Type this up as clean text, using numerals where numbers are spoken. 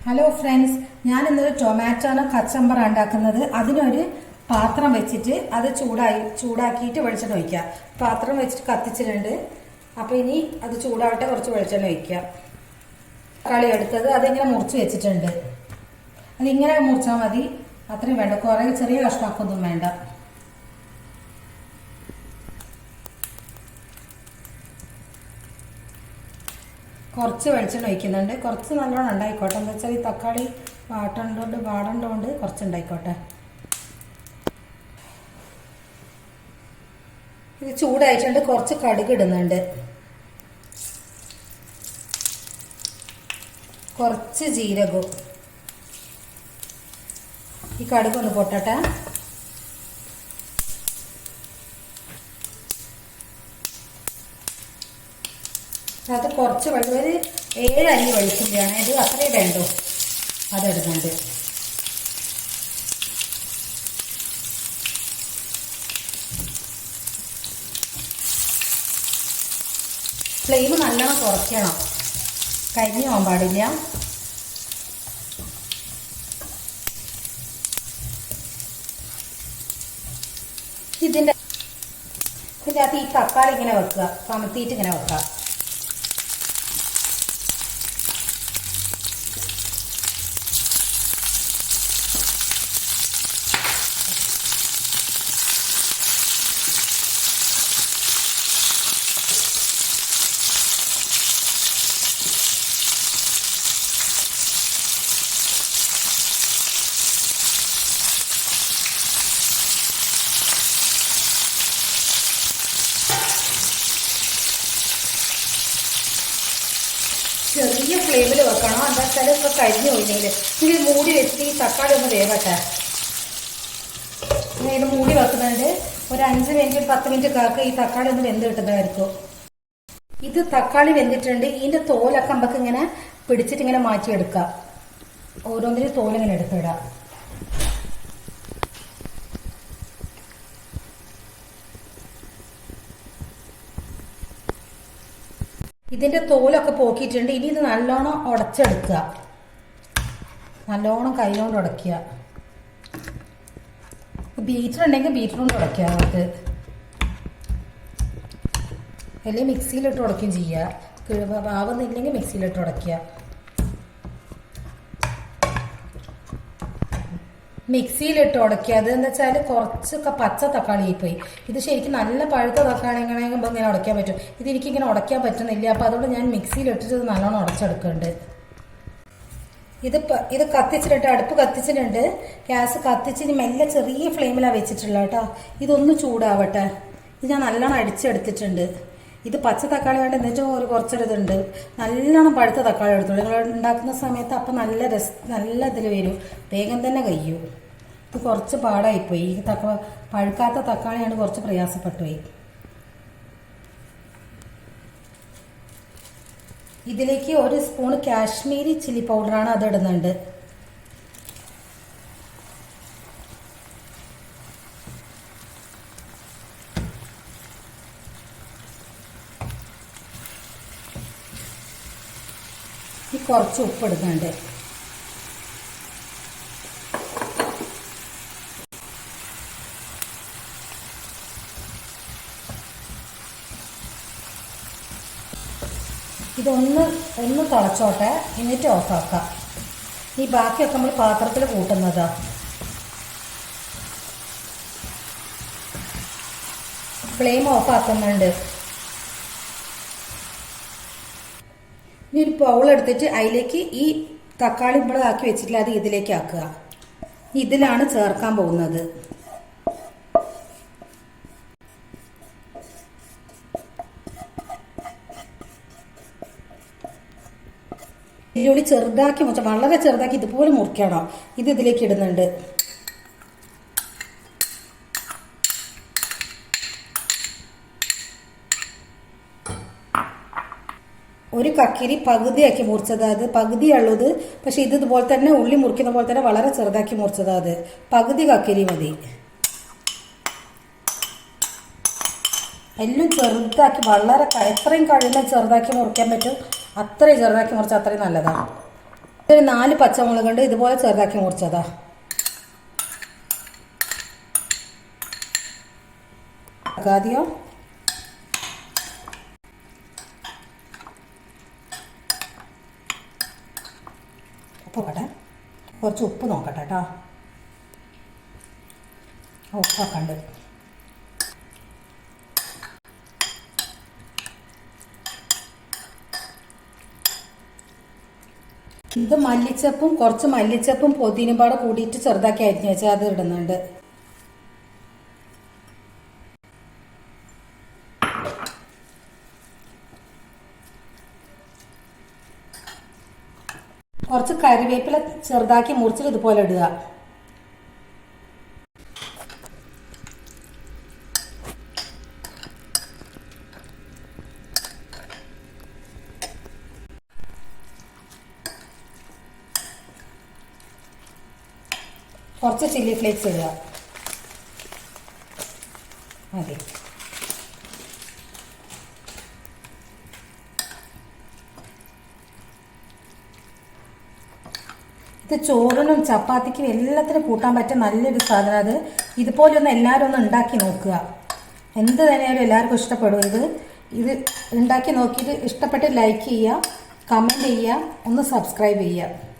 Hello friends, ഞാൻ ഇന്നൊരു ടൊമാറ്റോനോ കച്ചമ്പറ ഉണ്ടാക്കുന്നത്. അതിനൊരു പാത്രം വെച്ചിട്ട് അത് ചൂടാക്കിയിട്ട് വെളിച്ചെണ്ണ ഒഴിക്കുക. പാത്രം വെച്ചിട്ട് കത്തിച്ചിട്ടുണ്ട്. അപ്പോൾ ഇനി അത് ചൂടാവട്ടെ, കുറച്ച് വെളിച്ചെണ്ണ ഒഴിക്കുക. തക്കാളി എടുത്തത് അതിങ്ങനെ മുറിച്ച് വെച്ചിട്ടുണ്ട്. അതിങ്ങനെ മുറിച്ചാൽ മതി, അത്രയും വേണ്ട. കുറേ ചെറിയ കഷ്ണമൊക്കൊന്നും വേണ്ട. കുറച്ച് വെളിച്ചെണ്ണ ഒഴിക്കുന്നുണ്ട്. കുറച്ച് നല്ലോണം ഉണ്ടായിക്കോട്ടെ. എന്താ വെച്ചാൽ ഈ തക്കാളി വാടേണ്ടതുകൊണ്ട് കുറച്ച് ഉണ്ടായിക്കോട്ടെ. ഇത് ചൂടായിട്ടുണ്ട്. കുറച്ച് കടുക് ഇടുന്നുണ്ട്, കുറച്ച് ജീരകവും. ഈ കടുക് ഒന്ന് പൊട്ടട്ടെ. അത് കുറച്ച് വെള്ളം, ഒരു 7 അല്ലി വെളുത്തുള്ളിയാണ് ഇത്, അത്രയും വേണ്ടോ അതെടുക്കുന്നുണ്ട്. ഫ്ലെയിം നല്ലോണം കുറയ്ക്കണം, കരിഞ്ഞു പോകാൻ പാടില്ല. ഇതിൻ്റെ അകത്ത് ഈ തക്കാളി ഇങ്ങനെ വെക്കുക, കമത്തിയിട്ട് ഇങ്ങനെ വെക്കുക. ചെറിയ ഫ്ലെയിമിൽ വെക്കണം. എന്താ വെച്ചാൽ ഇപ്പോൾ കരിഞ്ഞു കഴിഞ്ഞാൽ ഇത് മൂടി വെച്ചിട്ട് ഈ തക്കാളി ഒന്ന് വേവട്ടെ. ഇത് മൂടി വെക്കുന്നുണ്ട്. ഒരു 5 മിനിറ്റ് 10 മിനിറ്റ് കാക്ക ഈ തക്കാളി ഒന്ന് വെന്ത് കിട്ടുന്നതായിരിക്കും. ഇത് തക്കാളി വെന്തിട്ടുണ്ട്. ഇതിൻ്റെ തോലൊക്കെ നമുക്ക് ഇങ്ങനെ പിടിച്ചിട്ട് ഇങ്ങനെ മാറ്റിയെടുക്കാം. ഓരോന്നിനും തോലിങ്ങനെ എടുത്തിടാം. ഇതിൻ്റെ തോലൊക്കെ പോക്കിയിട്ടുണ്ട്. ഇനി ഇത് നല്ലോണം ഉടച്ചെടുക്കുക, നല്ലോണം കൈകൊണ്ട് ഉടയ്ക്കുക. ബീറ്റർ ഉണ്ടെങ്കിൽ ബീറ്റർ കൊണ്ട് ഉടയ്ക്കുക. നമുക്ക് അല്ലെങ്കിൽ മിക്സിയിലിട്ട് ഉടയ്ക്കുകയും ചെയ്യുക. ആവുന്നില്ലെങ്കിൽ മിക്സിയിലിട്ട് ഉടയ്ക്കുക. മിക്സിയിലിട്ട് ഉടയ്ക്കുക. അതെന്ന് വെച്ചാൽ കുറച്ചൊക്കെ പച്ച തക്കാളി ആയിപ്പോയി. ഇത് ശരിക്കും നല്ല പഴുത്ത തക്കാളി എങ്ങനെയാകുമ്പോൾ ഇങ്ങനെ ഉടയ്ക്കാൻ പറ്റും. ഇതെനിക്കിങ്ങനെ ഉടയ്ക്കാൻ പറ്റുന്നില്ല. അപ്പോൾ അതുകൊണ്ട് ഞാൻ മിക്സിയിലിട്ടിട്ട് നല്ലോണം ഉടച്ചെടുക്കുന്നുണ്ട്. ഇത് കത്തിച്ചിട്ട് അടുപ്പ് കത്തിച്ചിട്ടുണ്ട്. ഗ്യാസ് കത്തിച്ച് മെല്ലെ ചെറിയ ഫ്ലെയിമിലാണ് വെച്ചിട്ടുള്ള കേട്ടോ. ഇതൊന്ന് ചൂടാവട്ടെ. ഇത് ഞാൻ നല്ലോണം അടിച്ചെടുത്തിട്ടുണ്ട്. ഇത് പച്ച തക്കാളി വേണ്ട, എന്നിട്ട് ഒരു കുറച്ചൊരിതുണ്ട്. നല്ലോണം പഴുത്ത തക്കാളി എടുത്തോളൂ നിങ്ങൾ ഉണ്ടാക്കുന്ന സമയത്ത്. അപ്പം നല്ല ഇതിൽ വരും, വേഗം തന്നെ കഴിയും. ഇത് കുറച്ച് പാടായിപ്പോയി. ഈ പഴുക്കാത്ത തക്കാളിയാണ് കുറച്ച് പ്രയാസപ്പെട്ടു പോയി. ഇതിലേക്ക് 1 സ്പൂൺ കാശ്മീരി ചില്ലി പൗഡറാണ്, അത് ഇടുന്നുണ്ട്. കുറച്ച് ഉപ്പ് ഇടുന്നുണ്ട്. ഇതൊന്ന് തിളച്ചോട്ടെ, എന്നിട്ട് ഓഫാക്കാം. ഈ ബാക്കിയൊക്കെ നമ്മൾ പാത്രത്തിൽ കൂട്ടുന്നതാ. ഫ്ലെയിം ഓഫാക്കുന്നുണ്ട്. ഇനി ഒരു ബൗൾ എടുത്തിട്ട് അതിലേക്ക് ഈ തക്കാളി ഇവിടെ ആക്കി വെച്ചിട്ടില്ല, അത് ഇതിലേക്ക് ആക്കുക. ഇതിലാണ് ചേർക്കാൻ പോകുന്നത്. വെല്ലുള്ളി ചെറുതാക്കി മുറിച്ചാൽ, വളരെ ചെറുതാക്കി ഇതുപോലെ മുറിക്കണം. ഇത് ഇതിലേക്ക് ഇടുന്നുണ്ട്. ഒരു കക്കിരി പകുതിയാക്കി മുറിച്ചത്, അത് പകുതിയുള്ളത്. പക്ഷെ ഇതുപോലെ തന്നെ ഉള്ളി മുറിക്കുന്ന പോലെ തന്നെ വളരെ ചെറുതാക്കി മുറിച്ചത്, അത് പകുതി കക്കിരി മതി. എല്ലാം ചെറുതാക്കി വളരെ എത്രയും കഴിയുന്ന ചെറുതാക്കി മുറിക്കാൻ പറ്റും അത്രയും ചെറുതാക്കി മുറിച്ചാൽ അത്രയും നല്ലതാണ്. ഒരു 4 പച്ചമുളക് കൊണ്ട് ഇതുപോലെ ചെറുതാക്കി മുറിച്ചതാ. ആദ്യം ഉപ്പ് നോക്കട്ടെ, കുറച്ച് ഉപ്പ് നോക്കട്ടെ കേട്ടോ. ഉപ്പൊക്കെ ഉണ്ട്. ഇത് മല്ലിച്ചപ്പും കുറച്ച് മല്ലിച്ചപ്പും പൊതിനും പാടെ കൂടിയിട്ട് ചെറുതാക്കി അരിഞ്ഞു വെച്ചാൽ അത് ഇടുന്നുണ്ട്. കുറച്ച് കറിവേപ്പില ചെറുതാക്കി മുറിച്ചിട്ട് ഇതുപോലെ ഇടുക. കുറച്ച് ചില്ലി ഫ്ലേക്സ് ഇടുക. മതി. ഇത് ചോറിനും ചപ്പാത്തിക്കും എല്ലാത്തിനും കൂട്ടാൻ പറ്റിയ നല്ലൊരു സാധനം. അത് ഇതുപോലെ ഒന്ന് എല്ലാവരും ഒന്ന് ഉണ്ടാക്കി നോക്കുക. എന്ത് തന്നെയാലും എല്ലാവർക്കും ഇഷ്ടപ്പെടും. ഇത് ഉണ്ടാക്കി നോക്കിയിട്ട് ഇഷ്ടപ്പെട്ട് ലൈക്ക് ചെയ്യുക, കമൻറ്റ് ചെയ്യുക, ഒന്ന് സബ്സ്ക്രൈബ് ചെയ്യുക.